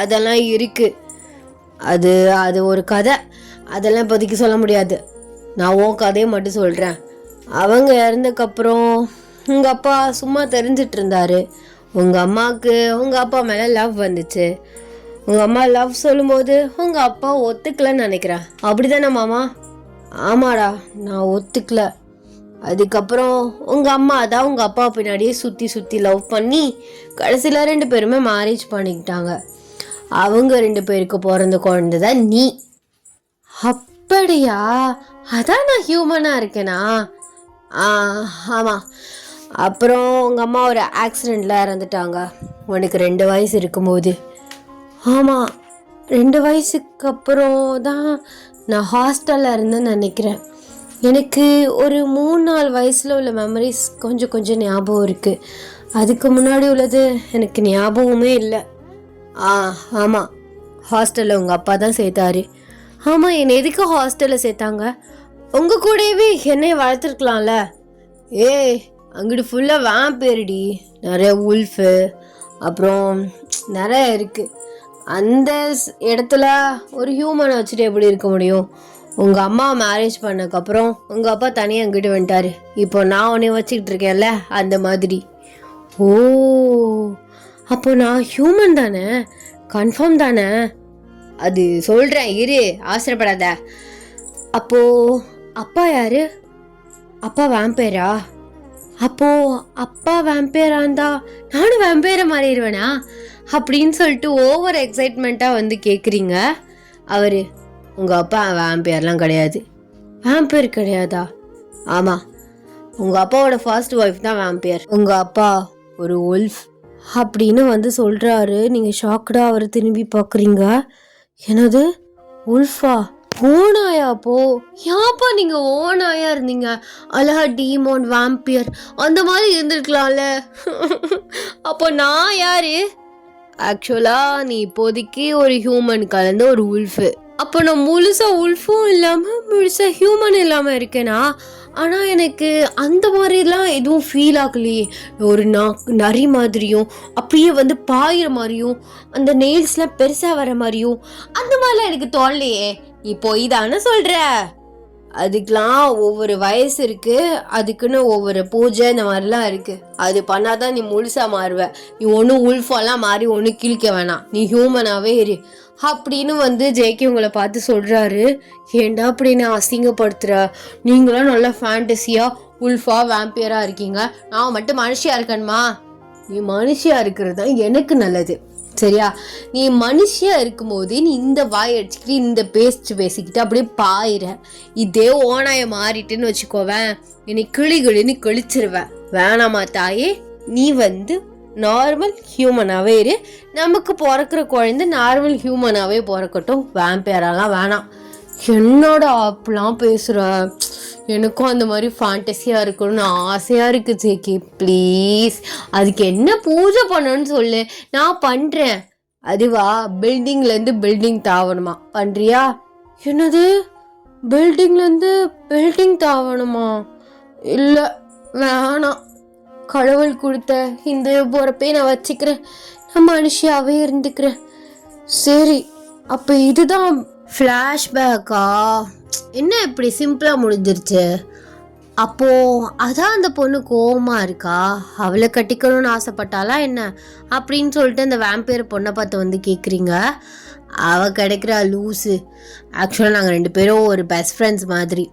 அதெல்லாம் இருக்குது. அது ஒரு கதை, அதெல்லாம் இப்போதைக்கு சொல்ல முடியாது. நான் உன் கதையை மட்டும் சொல்கிறேன். அவங்க இறந்ததுக்கப்புறம் உங்கள் அப்பா சும்மா தெரிஞ்சிட்டு இருந்தார். உங்கள் அம்மாவுக்கு உங்கள் அப்பா மேலே லவ் வந்துச்சு. உங்கள் அம்மா லவ் சொல்லும்போது உங்கள் அப்பா ஒத்துக்கலன்னு நினைக்கிறேன். அப்படி தானே மாமா? ஆமாடா, நான் ஒத்துக்கல. அதுக்கப்புறம் உங்கள் அம்மா தான் உங்கள் அப்பா பின்னாடியே சுற்றி லவ் பண்ணி கடைசியில் 2 பேருமே மேரேஜ் பண்ணிக்கிட்டாங்க. அவங்க 2 பேருக்கு பிறந்த குழந்தை தான் நீ. அப்படியா? அதான் நான் ஹியூமனாக இருக்கேனா? ஆமாம். அப்புறம் உங்கள் அம்மா ஒரு ஆக்சிடெண்ட்டில் இறந்துட்டாங்க உனக்கு 2 வயசு இருக்கும்போது. ஆமாம், 2 வயசுக்கு அப்புறம் தான் நான் ஹாஸ்டலில் இருந்தேன்னு நினைக்கிறேன். எனக்கு ஒரு 3-4 வயசில் உள்ள மெமரிஸ் கொஞ்சம் ஞாபகம் இருக்குது. அதுக்கு முன்னாடி உள்ளது எனக்கு ஞாபகமே இல்லை. ஆமாம், ஹாஸ்டலில் உங்கள் அப்பா தான் சேர்த்தாரு. ஆமாம், என்னை எதுக்கு ஹாஸ்டலில் சேர்த்தாங்க? உங்கள் கூடவே என்னை வளர்த்துருக்கலாம்ல. ஏய், அங்கிட்டு ஃபுல்லாக வேம்பேருடி, நிறைய உல்ஃபு, அப்புறம் நிறைய இருக்குது. அந்த இடத்துல ஒரு ஹியூமனை வச்சுட்டு எப்படி இருக்க முடியும்? உங்கள் அம்மா மேரேஜ் பண்ணக்கப்புறம் உங்கள் அப்பா தனியாக எங்கிட்ட வந்துட்டார். இப்போ நான் உன்னை வச்சுக்கிட்டு இருக்கேன்ல, அந்த மாதிரி. ஓ, அப்போ நான் ஹியூமன் தானே? கன்ஃபார்ம் தானே? அது சொல்கிறேன், இரு, ஆசைப்படாத. அப்போது அப்பா யார்? அப்பா வேம்பேரா? அப்போது அப்பா வேம்பேரா இருந்தா நானும் வேம்பேரை மாறிடுவேனா அப்படின்னு சொல்லிட்டு ஓவர் எக்ஸைட்மெண்ட்டாக வந்து கேட்குறீங்க. அவர் உங்கள் அப்பா வேம்பேர்லாம் கிடையாது. வேம்பேர் கிடையாதா? ஆமாம், உங்கள் அப்பாவோட ஃபர்ஸ்ட் ஒய்ஃப் தான் வேம்பேர். உங்கள் அப்பா ஒரு உல்ஃப் அப்படின்னு வந்து சொல்கிறாரு. நீங்கள் ஷாக்டாக அவரை திரும்பி பார்க்குறீங்க. என்னது உல்ஃபா ஓனாயா? அப்போ ஏன்ப்பா நீங்க ஓனாயா இருந்தீங்க? அழகா டீமோன் வாம்பியர் அந்த மாதிரி இருந்திருக்கலாம்ல. அப்போ நான் யாரு? ஆக்சுவலா நீ இப்போதைக்கு ஒரு ஹியூமன் கலந்த ஒரு உல்ஃபு. அப்போ நான் முழுசா உல்ஃபும் இல்லாம முழுசா ஹியூமன் இல்லாம இருக்கேனா? ஆனா எனக்கு அந்த மாதிரிலாம் எதுவும் ஃபீல் ஆகலையே. ஒரு நரி மாதிரியும் அப்படியே வந்து பாயிற மாதிரியும் அந்த நெயில்ஸ்லாம் பெருசா வர மாதிரியும் அந்த மாதிரிலாம் எனக்கு தோணலையே. நீ போய் தானே சொல்ற? அதுக்கெலாம் ஒவ்வொரு வயசு இருக்கு, அதுக்குன்னு ஒவ்வொரு பூஜை இந்த மாதிரிலாம் இருக்கு. அது பண்ணாதான் நீ முழுசா மாறுவ. நீ ஒன்றும் உல்ஃபாலாம் மாறி ஒன்றும் கிழிக்க வேணாம், நீ ஹியூமனாகவே இரு அப்படின்னு வந்து ஜேகே உங்களை பார்த்து சொல்கிறாரு. ஏண்டா அப்படின்னு அசிங்கப்படுத்துகிற? நீங்களாம் நல்லா ஃபேண்டஸியாக உல்ஃபா வேம்பியராக இருக்கீங்க, நான் மட்டும் மனுஷியாக இருக்கணுமா? நீ மனுஷியாக இருக்கிறது தான் எனக்கு நல்லது, சரியா? நீ மனுஷியா இருக்கும்போது நீ இந்த வாய் அடிச்சுக்கிட்டு இந்த பேசிக்கிட்டு அப்படியே பாயிற. இதே ஓனாய மாறிட்டுன்னு வச்சுக்கோவேன், என்னை கிளின்னு கிழிச்சிருவேன். வேணாமா தாயே, நீ வந்து நார்மல் ஹியூமனாகவே இரு. நமக்கு பிறக்கிற குழந்தை நார்மல் ஹியூமனாகவே பிறக்கட்டும், வேம்பேரெல்லாம் வேணாம். என்னோட அப்பெல்லாம் பேசுகிற? எனக்கும் அந்த மாதிரி ஃபேண்டஸியாக இருக்கணும்னு ஆசையாக இருக்குது ஜேகே. ப்ளீஸ் அதுக்கு என்ன பூஜை பண்ணணும்னு சொல்லு, நான் பண்ணுறேன். அதுவா பில்டிங்லேருந்து பில்டிங் தாவணுமா? பண்ணுறியா? என்னது பில்டிங்லேருந்து பில்டிங் தாவணுமா? இல்லை வேணாம், கடவுள் கொடுத்த இந்த போகிறப்பே நான் வச்சுக்கிறேன், நான் மனுஷியாகவே இருந்துக்கிறேன். சரி, அப்போ இதுதான் ஃப்ளாஷ்பேக்கா? என்ன இப்படி சிம்பிளாக முடிஞ்சிருச்சு? அப்போது அதான் அந்த பொண்ணு கோவமாக இருக்கா, அவளை கட்டிக்கணும்னு ஆசைப்பட்டாலா என்ன அப்படின்னு சொல்லிட்டு அந்த வேம்பையர் பொண்ணை பார்த்து வந்து கேட்குறீங்க. அவள் கிடைக்கிறா லூஸு. ஆக்சுவலாக நாங்கள் 2 பேரும் ஒரு பெஸ்ட் ஃப்ரெண்ட்ஸ் மாதிரி.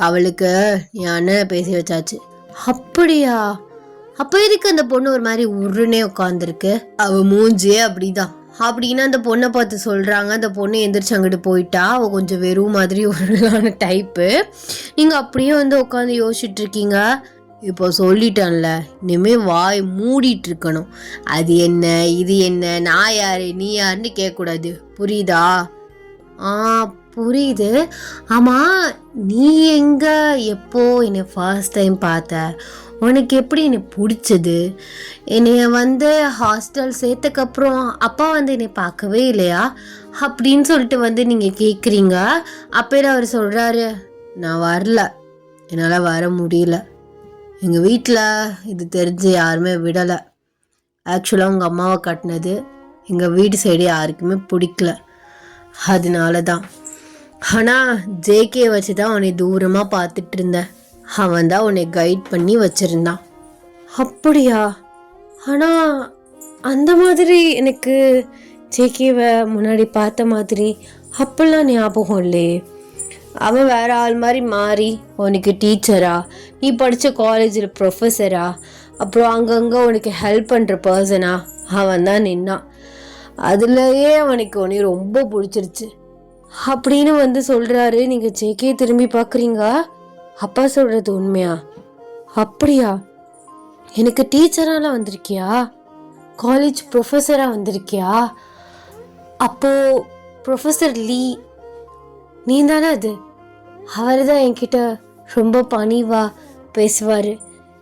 அவளுக்கு என் அண்ணனை பேசி வச்சாச்சு. அப்படியா? அப்போ எதுக்கு அந்த பொண்ணு ஒரு மாதிரி உருன்னே உட்காந்துருக்கு? அவள் மூஞ்சியே அப்படிதான் அப்படின்னு அந்த பொண்ணை பார்த்து சொல்கிறாங்க. அந்த பொண்ணு எந்திரிச்சு அங்கிட்டு போயிட்டா. அவள் கொஞ்சம் வெறும் மாதிரி ஒரு டைப்பு. நீங்கள் அப்படியே வந்து உட்காந்து யோசிச்சுட்டு இருக்கீங்க. இப்போ சொல்லிட்டேன்ல, இனிமேல் வாய் மூடிட்டு இருக்கணும். அது என்ன இது என்ன, நான் யாரு நீ யாருன்னு கேட்கக்கூடாது, புரியுதா? புரியுது. ஆமாம், நீ எங்கே எப்போ என்னை ஃபர்ஸ்ட் டைம் பார்த்த? உனக்கு எப்படி என்னை பிடிச்சது? என்னைய வந்து ஹாஸ்டல் சேர்த்தக்கப்புறம் அப்பா வந்து என்னை பார்க்கவே இல்லையா அப்படின்னு சொல்லிட்டு வந்து நீங்கள் கேட்குறீங்க. அப்போ அவர் சொல்கிறாரு, நான் வரல, என்னால் வர முடியல. எங்கள் வீட்டில் இது தெரிஞ்சு யாருமே விடலை. ஆக்சுவலாக உங்கள் அம்மாவை கட்டினது எங்கள் வீட்டு சைடு யாருக்குமே பிடிக்கல, அதனால தான். ஆனால் ஜேகே வச்சு தான் உன்னை தூரமாக பார்த்துட்டு இருந்தேன். அவன் தான் உன்னை கைட் பண்ணி வச்சுருந்தான். அப்படியா? ஆனால் அந்த மாதிரி எனக்கு ஜேகேவை முன்னாடி பார்த்த மாதிரி அப்பெல்லாம் ஞாபகம் இல்லையே. அவன் வேற ஆள் மாதிரி மாறி உனக்கு டீச்சரா, நீ படித்த காலேஜில் ப்ரொஃபஸரா, அப்புறம் அங்கங்கே உனக்கு ஹெல்ப் பண்ணுற பர்சனா அவன் தான் நின்னான். அதுலேயே அவனுக்கு உன்னை ரொம்ப பிடிச்சிருச்சு அப்படின்னு வந்து சொல்கிறாரு. நீங்கள் ஜேகே திரும்பி பார்க்குறீங்க. அப்பா சொல்கிறது உண்மையா? அப்படியா? எனக்கு டீச்சராலாம் வந்திருக்கியா? காலேஜ் ப்ரொஃபஸராக வந்திருக்கியா? அப்போது ப்ரொஃபஸர் லீ நீ தானே? அது அவர் தான் என்கிட்ட ரொம்ப பணிவாக பேசுவார்,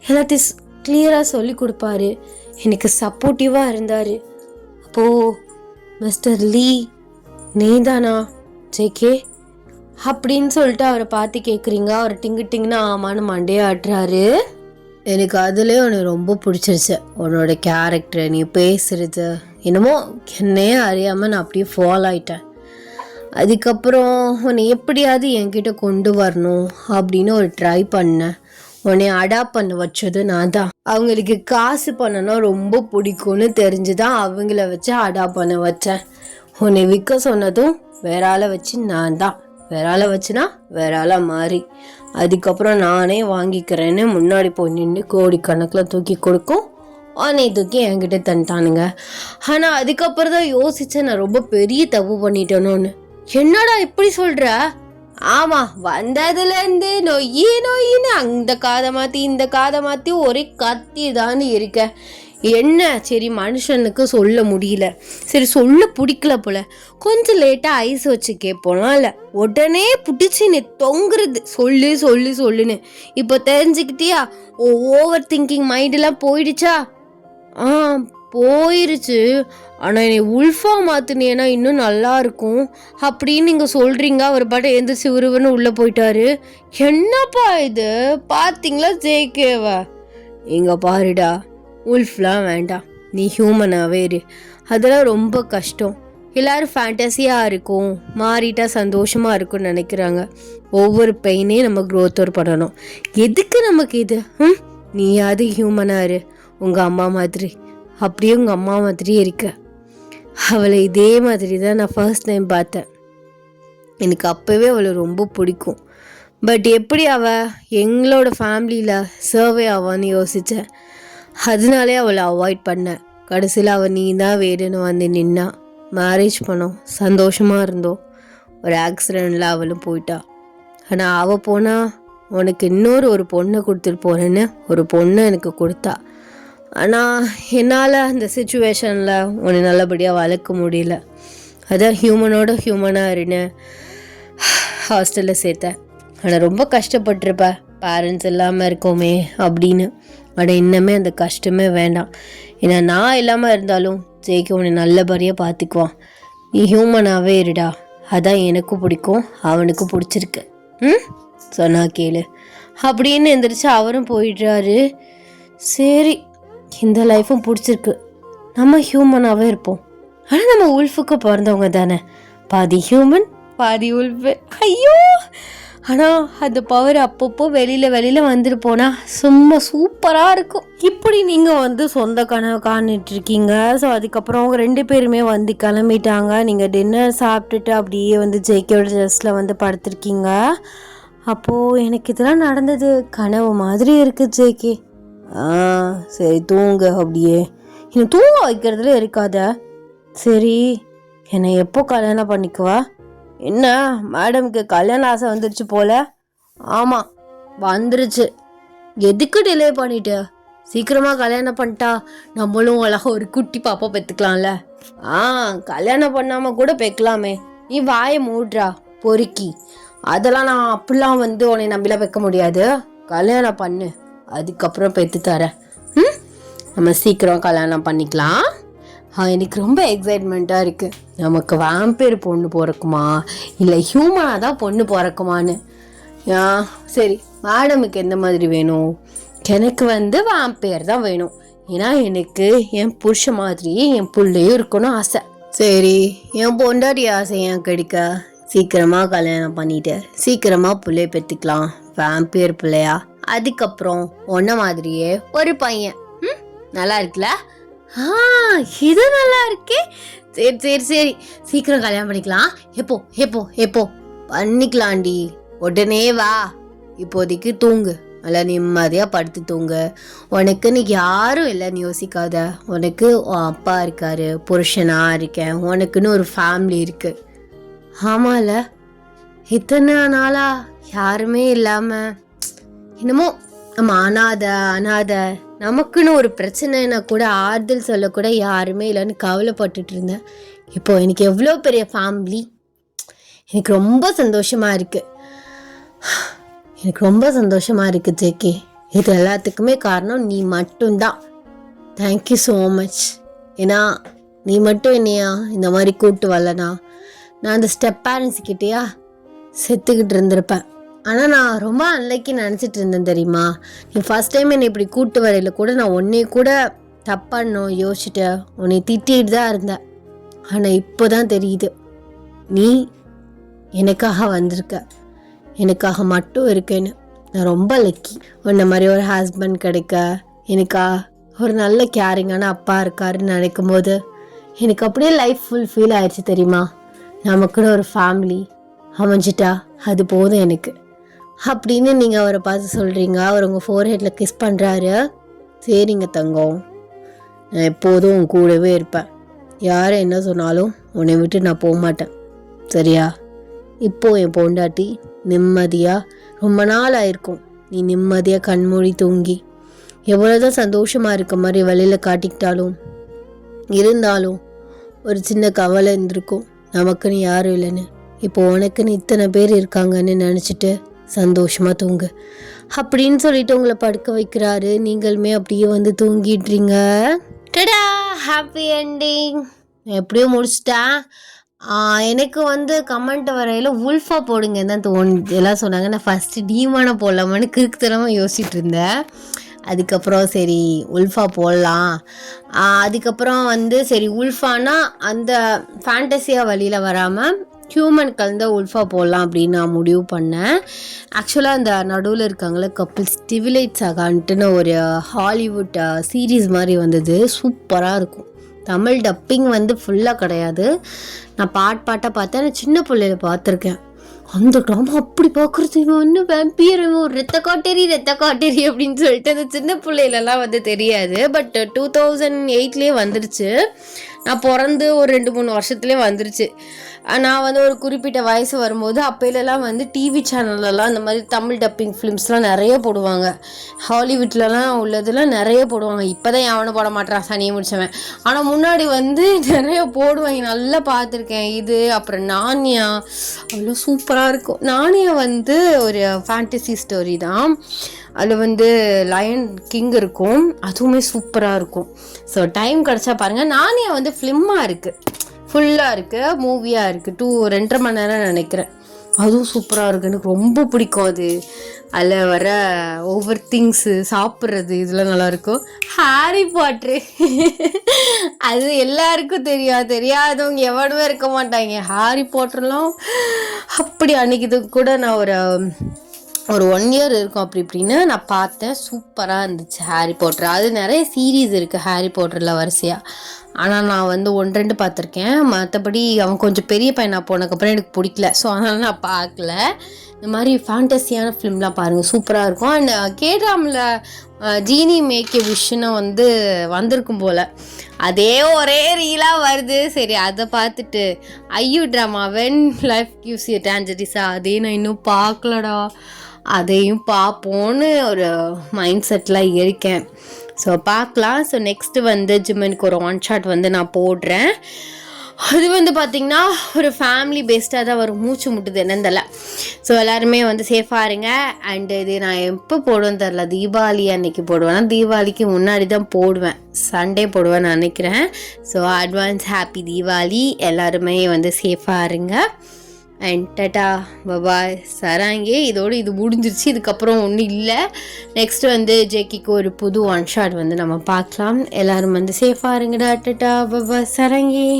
எல்லாத்தையும் கிளியராக சொல்லி கொடுப்பாரு, எனக்கு சப்போர்ட்டிவாக இருந்தார். அப்போது மிஸ்டர் லீ நீ தானா ஜேகே அப்படின்னு சொல்லிட்டு அவரை பார்த்து கேட்குறீங்க. அவர் டிங்குன்னு ஆமான்னு மண்டையை ஆட்டுறாரு. எனக்கு அதுலேயே உனக்கு ரொம்ப பிடிச்சிருச்சு, உன்னோட கேரக்டர், நீ பேசுறது என்னமோ என்னையே அறியாமல் நான் அப்படியே ஃபாலோ ஆகிட்டேன். அதுக்கப்புறம் உன்னை எப்படியாவது என்கிட்ட கொண்டு வரணும் அப்படின்னு ஒரு ட்ரை பண்ணேன். உன்னை அடாப்ட் பண்ண வச்சது நான் தான். அவங்களுக்கு காசு பண்ணனா ரொம்ப பிடிக்கும்னு தெரிஞ்சுதான் அவங்கள வச்சு அடாப்ட் பண்ண வச்சேன். உன்னை விற்க சொன்னதும் வேற ஆளை வச்சு நான் தான், வேற ஆளை வச்சுனா வேற ஆளை மாறி, அதுக்கப்புறம் நானே வாங்கிக்கிறேன்னு முன்னாடி போய் நின்று கோடிக்கணக்கில் தூக்கி கொடுக்கும். உன்னை தூக்கி என்கிட்ட தந்துட்டானுங்க. ஆனால் அதுக்கப்புறம் தான் யோசித்தேன், நான் ரொம்ப பெரிய தப்பு பண்ணிட்டேனோன்னு. என்னடா இப்படி சொல்கிற? ஆமாம், வந்ததுலேருந்து நொய்யின்னு அந்த காதை மாற்றி இந்த காதை மாற்றி ஒரே கத்தி தான் இருக்க. என்ன சரி மனுஷனுக்கு சொல்ல முடியல, சரி சொல்ல பிடிக்கல போல, கொஞ்சம் லேட்டாக ஐஸ் வச்சு கேட்போம்லாம் இல்லை, உடனே பிடிச்சி நீ தொங்குறது சொல்லு சொல்லு சொல்லுன்னு. இப்போ தெரிஞ்சுக்கிட்டியா? ஓவர் திங்கிங் மைண்டெல்லாம் போயிடுச்சா? ஆ போயிருச்சு. ஆனால் என்னை உல்ஃபாக மாற்றினேன்னா இன்னும் நல்லா இருக்கும் அப்படின்னு நீங்கள் சொல்கிறீங்க. அவர் பாட்டு எந்திரிச்சு விறுவிறுன்னு உள்ளே போயிட்டாரு. என்னப்பா இது பார்த்தீங்களா ஜேகேவா? இங்கே பாருடா, உல்ஃப்லாம் வேண்டாம், நீ ஹியூமனாகவே இரு. அதெல்லாம் ரொம்ப கஷ்டம். எல்லோரும் ஃபேண்டஸியாக இருக்கும், மாறிட்டா சந்தோஷமாக இருக்கும்னு நினைக்கிறாங்க. ஒவ்வொரு பெயினே நம்ம க்ரோத்தர் பண்ணணும். எதுக்கு நமக்கு இது? நீயாவது ஹியூமனாக இரு, உங்கள் அம்மா மாதிரி. அப்படியே உங்கள் அம்மா மாதிரியே இருக்க. அவளை இதே மாதிரி தான் நான் ஃபர்ஸ்ட் டைம் பார்த்தேன். எனக்கு அப்போவே அவளை ரொம்ப பிடிக்கும். பட் எப்படி அவள் எங்களோட ஃபேமிலியில் சர்வே ஆவான்னு யோசித்தேன். அதனாலே அவளை அவாய்ட் பண்ணேன். கடைசியில் அவள் நீ தான் வேணும்னு வந்து நின்னா. மேரேஜ் பண்ணோம், சந்தோஷமாக இருந்தோம். ஒரு ஆக்சிடெண்ட்டில் அவளும் போயிட்டா. ஆனால் அவள் போனால் உனக்கு ஒரு பொண்ணை கொடுத்துட்டு போகிறேன்னு ஒரு பொண்ணை எனக்கு கொடுத்தா. ஆனால் என்னால் அந்த சுச்சுவேஷனில் உன்னை நல்லபடியாக வளர்க்க முடியல. அதான் ஹியூமனோட ஹியூமனாக இருன்னு ஹாஸ்டலில் சேர்த்தேன். ஆனால் ரொம்ப கஷ்டப்பட்டிருப்ப, பேரண்ட்ஸ் இல்லாமல் இருக்கோமே அப்படின்னு. ஆனால் இன்னமே அந்த கஷ்டமே வேண்டாம். ஏன்னா நான் இல்லாமல் இருந்தாலும் ஜெயிக்க உன்னை நல்லபடியாக பார்த்துக்குவான். நீ ஹியூமனாகவே இருடா, அதான் எனக்கும் பிடிக்கும், அவனுக்கும் பிடிச்சிருக்கு. சொன்னா கேளு அப்படின்னு எந்திரிச்சு அவரும் போயிடுறாரு. சரி, இந்த லைஃப்பும் பிடிச்சிருக்கு, நம்ம ஹியூமனாகவே இருப்போம். ஆனால் நம்ம உல்ஃபுக்கு பிறந்தவங்க தானே, பாதி ஹியூமன் பாதி உல்ஃபு. ஐயோ, ஆனால் அந்த பவர் அப்பப்போ வெளியில் வந்துட்டு போனால் சும்மா சூப்பராக இருக்கும். இப்படி நீங்கள் சொந்த கனவு காணிட்டுருக்கீங்க. ஸோ அதுக்கப்புறம் அவங்க 2 பேருமே கிளம்பிட்டாங்க. நீங்கள் டின்னர் சாப்பிட்டுட்டு அப்படியே ஜேகேயோட ட்ரெஸ்ஸில் படுத்திருக்கீங்க. அப்போது எனக்கு இதெல்லாம் நடந்தது கனவு மாதிரி இருக்குது ஜேகே. சரி தூங்கு, அப்படியே என்னை தூங்க வைக்கிறதுல இருக்காத. சரி, என்னை எப்போ கல்யாணம் பண்ணிக்குவா? என்ன மேடமுக்கு கல்யாண ஆசை வந்துருச்சு போல? ஆமாம் வந்துருச்சு. எதுக்கு டிலே பண்ணிட்டு? சீக்கிரமாக கல்யாணம் பண்ணிட்டா நம்மளும் அழகா ஒரு குட்டி பாப்பா பெற்றுக்கலாம்ல. கல்யாணம் பண்ணாமல் கூட பெக்கலாமே. நீ வாயை மூடுறா பொறுக்கி. அதெல்லாம் நான் அப்படிலாம் உன்னை நம்பிலாம் வைக்க முடியாது. கல்யாணம் பண்ணு, அதுக்கப்புறம் பெற்று தரேன். நம்ம சீக்கிரம் கல்யாணம் பண்ணிக்கலாம். எனக்கு ரொம்ப எக்ஸைட்மெண்ட்டாக இருக்குது. நமக்கு வேம்பயர் பொண்ணு பிறக்குமா இல்லை ஹியூமனாக தான் பொண்ணு பிறக்குமான்னு. சரி, மேடமுக்கு எந்த மாதிரி வேணும்? எனக்கு வேம்பயர் தான் வேணும். ஏன்னா எனக்கு என் புருஷ மாதிரி என் பிள்ளையும் இருக்கணும் ஆசை. சரி, என் பொண்டாடி ஆசை ஏன் கிடைக்க? சீக்கிரமாக கல்யாணம் பண்ணிட்டு சீக்கிரமாக பிள்ளைய பெற்றுக்கலாம், வேம்பயர் பிள்ளையா. அதுக்கப்புறம் ஒன்ன மாதிரியே ஒரு பையன். நல்லா இருக்குல்ல? இது நல்லா இருக்கே. சரி சரி சரி, சீக்கிரம் கல்யாணம் பண்ணிக்கலாம். எப்போ எப்போ எப்போ பண்ணிக்கலாண்டி? உடனே வா, இப்போதைக்கு தூங்கு, நல்லா நிம்மதியாக படுத்து தூங்கு. உனக்குன்னு யாரும் இல்லைன்னு யோசிக்காத. உனக்கு உன் அப்பா இருக்காரு, புருஷனாக இருக்கேன், உனக்குன்னு ஒரு ஃபேமிலி இருக்கு. ஆமால, இத்தனை நாளா யாருமே இல்லாமல் என்னமோ நம்ம அனாதை நமக்குன்னு ஒரு பிரச்சனைனா கூட ஆறுதல் சொல்லக்கூட யாருமே இல்லைன்னு கவலைப்பட்டுட்டு இருந்தேன். இப்போ எனக்கு எவ்வளோ பெரிய ஃபேமிலி. எனக்கு ரொம்ப சந்தோஷமாக இருக்குது. எனக்கு ரொம்ப சந்தோஷமாக இருக்குது ஜேகே. இது எல்லாத்துக்குமே காரணம் நீ மட்டும்தான். Thank you so much. ஏன்னா நீ மட்டும் என்னையா இந்த மாதிரி கூப்பிட்டு வரலனா நான் அந்த ஸ்டெப் பேரண்ட்ஸ்கிட்டயா செத்துக்கிட்டு இருந்திருப்பேன். ஆனால் நான் ரொம்ப அன்லைக்கி நினச்சிட்டு இருந்தேன் தெரியுமா? நீ ஃபஸ்ட் டைம் என்னை இப்படி கூப்பிட்டு வரையில கூட நான் உன்னை கூட தப்பானோம் யோசிச்சுட்டு உன்னை திட்டிகிட்டு தான் இருந்தேன். ஆனால் இப்போ தான் தெரியுது நீ எனக்காக வந்திருக்க, எனக்காக மட்டும் இருக்கேன்னு. நான் ரொம்ப லக்கி. உன்ன மாதிரி ஒரு ஹஸ்பண்ட் கிடைக்க, எனக்கா ஒரு நல்ல கேரிங்கான அப்பா இருக்காருன்னு நினைக்கும் போது எனக்கு அப்படியே லைஃப் ஃபுல்ஃபில் ஆயிடுச்சு தெரியுமா? நமக்குன்னு ஒரு ஃபேமிலி அமைஞ்சிட்டா அது போதும் எனக்கு அப்படின்னு நீங்கள் அவரை பார்த்து சொல்கிறீங்க. அவர் உங்கள் ஃபோர்ஹெட்டில் கிஸ் பண்ணுறாரு. சரிங்க தங்கம், நான் எப்போதும் உன் கூடவே இருப்பேன். யார் என்ன சொன்னாலும் உன்னை விட்டு நான் போக மாட்டேன், சரியா? இப்போது என் பொண்டாட்டி நிம்மதியாக ரொம்ப நாள் ஆயிருக்கும் நீ நிம்மதியாக கண்மூடி தூங்கி எவ்வளோதான் சந்தோஷமாக இருக்க மாதிரி வெளியில் காட்டிக்கிட்டாலும் இருந்தாலும் ஒரு சின்ன கவலை இருந்திருக்கும், நமக்குன்னு யாரும் இல்லைன்னு. இப்போ உனக்குன்னு இத்தனை பேர் இருக்காங்கன்னு நினச்சிட்டு சந்தோஷமாக தூங்கு அப்படின்னு சொல்லிட்டு உங்களை படுக்க வைக்கிறாரு. நீங்களுமே அப்படியே வந்து தூங்கிடுறீங்க. டடா, ஹாப்பி என்டிங். எப்படியோ முடிச்சிட்டேன். எனக்கு வந்து கமெண்ட் வரையில் உல்ஃபா போடுங்க தான் தோணுது. எல்லாம் சொன்னாங்க. நான் ஃபஸ்ட்டு டீமானை போடலாமான்னு கிறுக்குத்தனமாக யோசிச்சுட்டு இருந்தேன். அதுக்கப்புறம் சரி உல்ஃபா போடலாம். அதுக்கப்புறம் வந்து சரி உல்ஃபானா அந்த ஃபேண்டஸியாக வழியில் வராமல் ஹியூமன் கலந்த உல்ஃபா போடலாம் அப்படின்னு நான் முடிவு பண்ணேன். ஆக்சுவலாக அந்த நடுவில் இருக்காங்களே கப்பிள்ஸ், டிவிலைட் சாகான்ட்டுன்னு ஒரு ஹாலிவுட் சீரீஸ் மாதிரி வந்தது. சூப்பராக இருக்கும். தமிழ் டப்பிங் வந்து ஃபுல்லாக கிடையாது. நான் பாட்டாக பார்த்தேன். நான் சின்ன பிள்ளையில பார்த்துருக்கேன். அந்த ட்ராமா அப்படி பார்க்குறது, இவன் இன்னும் வேம்பியர், ஒரு ரத்த காட்டேரி அப்படின்னு சொல்லிட்டு அந்த சின்ன பிள்ளையிலலாம் வந்து தெரியாது. பட் 2008 வந்துருச்சு. நான் பிறந்து ஒரு 2-3 வருஷத்துலேயே வந்துருச்சு. நான் வந்து ஒரு குறிப்பிட்ட வயசு வரும்போது அப்போலாம் வந்து டிவி சேனல்லலாம் இந்த மாதிரி தமிழ் டப்பிங் ஃபிலிம்ஸ்லாம் நிறைய போடுவாங்க. ஹாலிவுட்லலாம் உள்ளதெல்லாம் நிறைய போடுவாங்க. இப்போ தான் எவனும் போட மாட்டேறான், சனியை முடிச்சவன். ஆனால் முன்னாடி வந்து நிறைய போடுவாங்க, நல்லா பார்த்துருக்கேன். இது அப்புறம் நானியா, அவ்வளோ சூப்பராக இருக்கும். நானியா வந்து ஒரு ஃபேண்டசி ஸ்டோரி தான். அதில் வந்து லயன் கிங் இருக்கும், அதுவுமே சூப்பராக இருக்கும். ஸோ டைம் கிடச்சா பாருங்கள். நானியா வந்து ஃபிலிமாக இருக்குது, ஃபுல்லாக இருக்குது, மூவியாக இருக்குது. 2.5 மணி நேரம் நினைக்கிறேன். அதுவும் சூப்பராக இருக்குது, எனக்கு ரொம்ப பிடிக்கும் அது. அதில் வர ஓவர் திங்ஸு, சாப்பிட்றது, இதெல்லாம் நல்லாயிருக்கும். ஹாரி பாட்ரு அது எல்லாருக்கும் தெரியாதவங்க எவனுமே இருக்க மாட்டாங்க. ஹாரி பாட்டர்லாம் அப்படி அன்றைக்கி இது கூட நான் ஒரு 1 இயர் இருக்கும் அப்படி இப்படின்னு நான் பார்த்தேன். சூப்பராக இருந்துச்சு ஹாரி பாட்டர். அது நிறைய சீரீஸ் இருக்குது ஹாரி பாட்டரில் வரிசையாக. ஆனால் நான் வந்து 1-2 பார்த்துருக்கேன். மற்றபடி அவன் கொஞ்சம் பெரிய பையனாக போனதுக்கப்புறம் எனக்கு பிடிக்கல. ஸோ அதனால் நான் பார்க்கல. இந்த மாதிரி ஃபேண்டஸியான ஃபிலிம்லாம் பாருங்கள், சூப்பராக இருக்கும். அண்ட் கேட்ராமில் ஜீனி மேக் எ விஷன்னு வந்து வந்திருக்கும் போல். அதே ஒரே ரீலாக வருது. சரி அதை பார்த்துட்டு ஐயோ drama when life gives you டான்ஜரிஸா, அதே நான் இன்னும் பார்க்கலடா, அதையும் பார்ப்போன்னு ஒரு மைண்ட் செட்டில் இருக்கேன். ஸோ பார்க்கலாம். ஸோ நெக்ஸ்ட்டு வந்து ஜிம்மனுக்கு ஒரு 1 ஷாட் வந்து நான் போடுறேன். அது வந்து பார்த்திங்கன்னா ஒரு ஃபேமிலி பேஸ்டாக தான் வரும். மூச்சு முட்டுது என்னன்னு தெரில. ஸோ எல்லாருமே வந்து சேஃபாக இருங்க. அண்டு இது நான் எப்போ போடுவேன்னு தெரில, தீபாவளி அன்னைக்கு போடுவேன்னா தீபாவளிக்கு முன்னாடி தான் போடுவேன், சண்டே போடுவேன்னு நினைக்கிறேன். So advance happy Deepavali. எல்லாருமே வந்து சேஃபாக இருங்க. அண்ட் டட்டா பபாய் சராங்கே. இதோடு இது முடிஞ்சிருச்சு. இதுக்கப்புறம் ஒன்றும் இல்லை. நெக்ஸ்ட்டு வந்து ஜேக்கிக்கு ஒரு புது 1 ஷாட் வந்து நம்ம பார்க்கலாம். எல்லோரும் வந்து சேஃபாக இருங்கடா. Ta ta bye bye சராங்கே.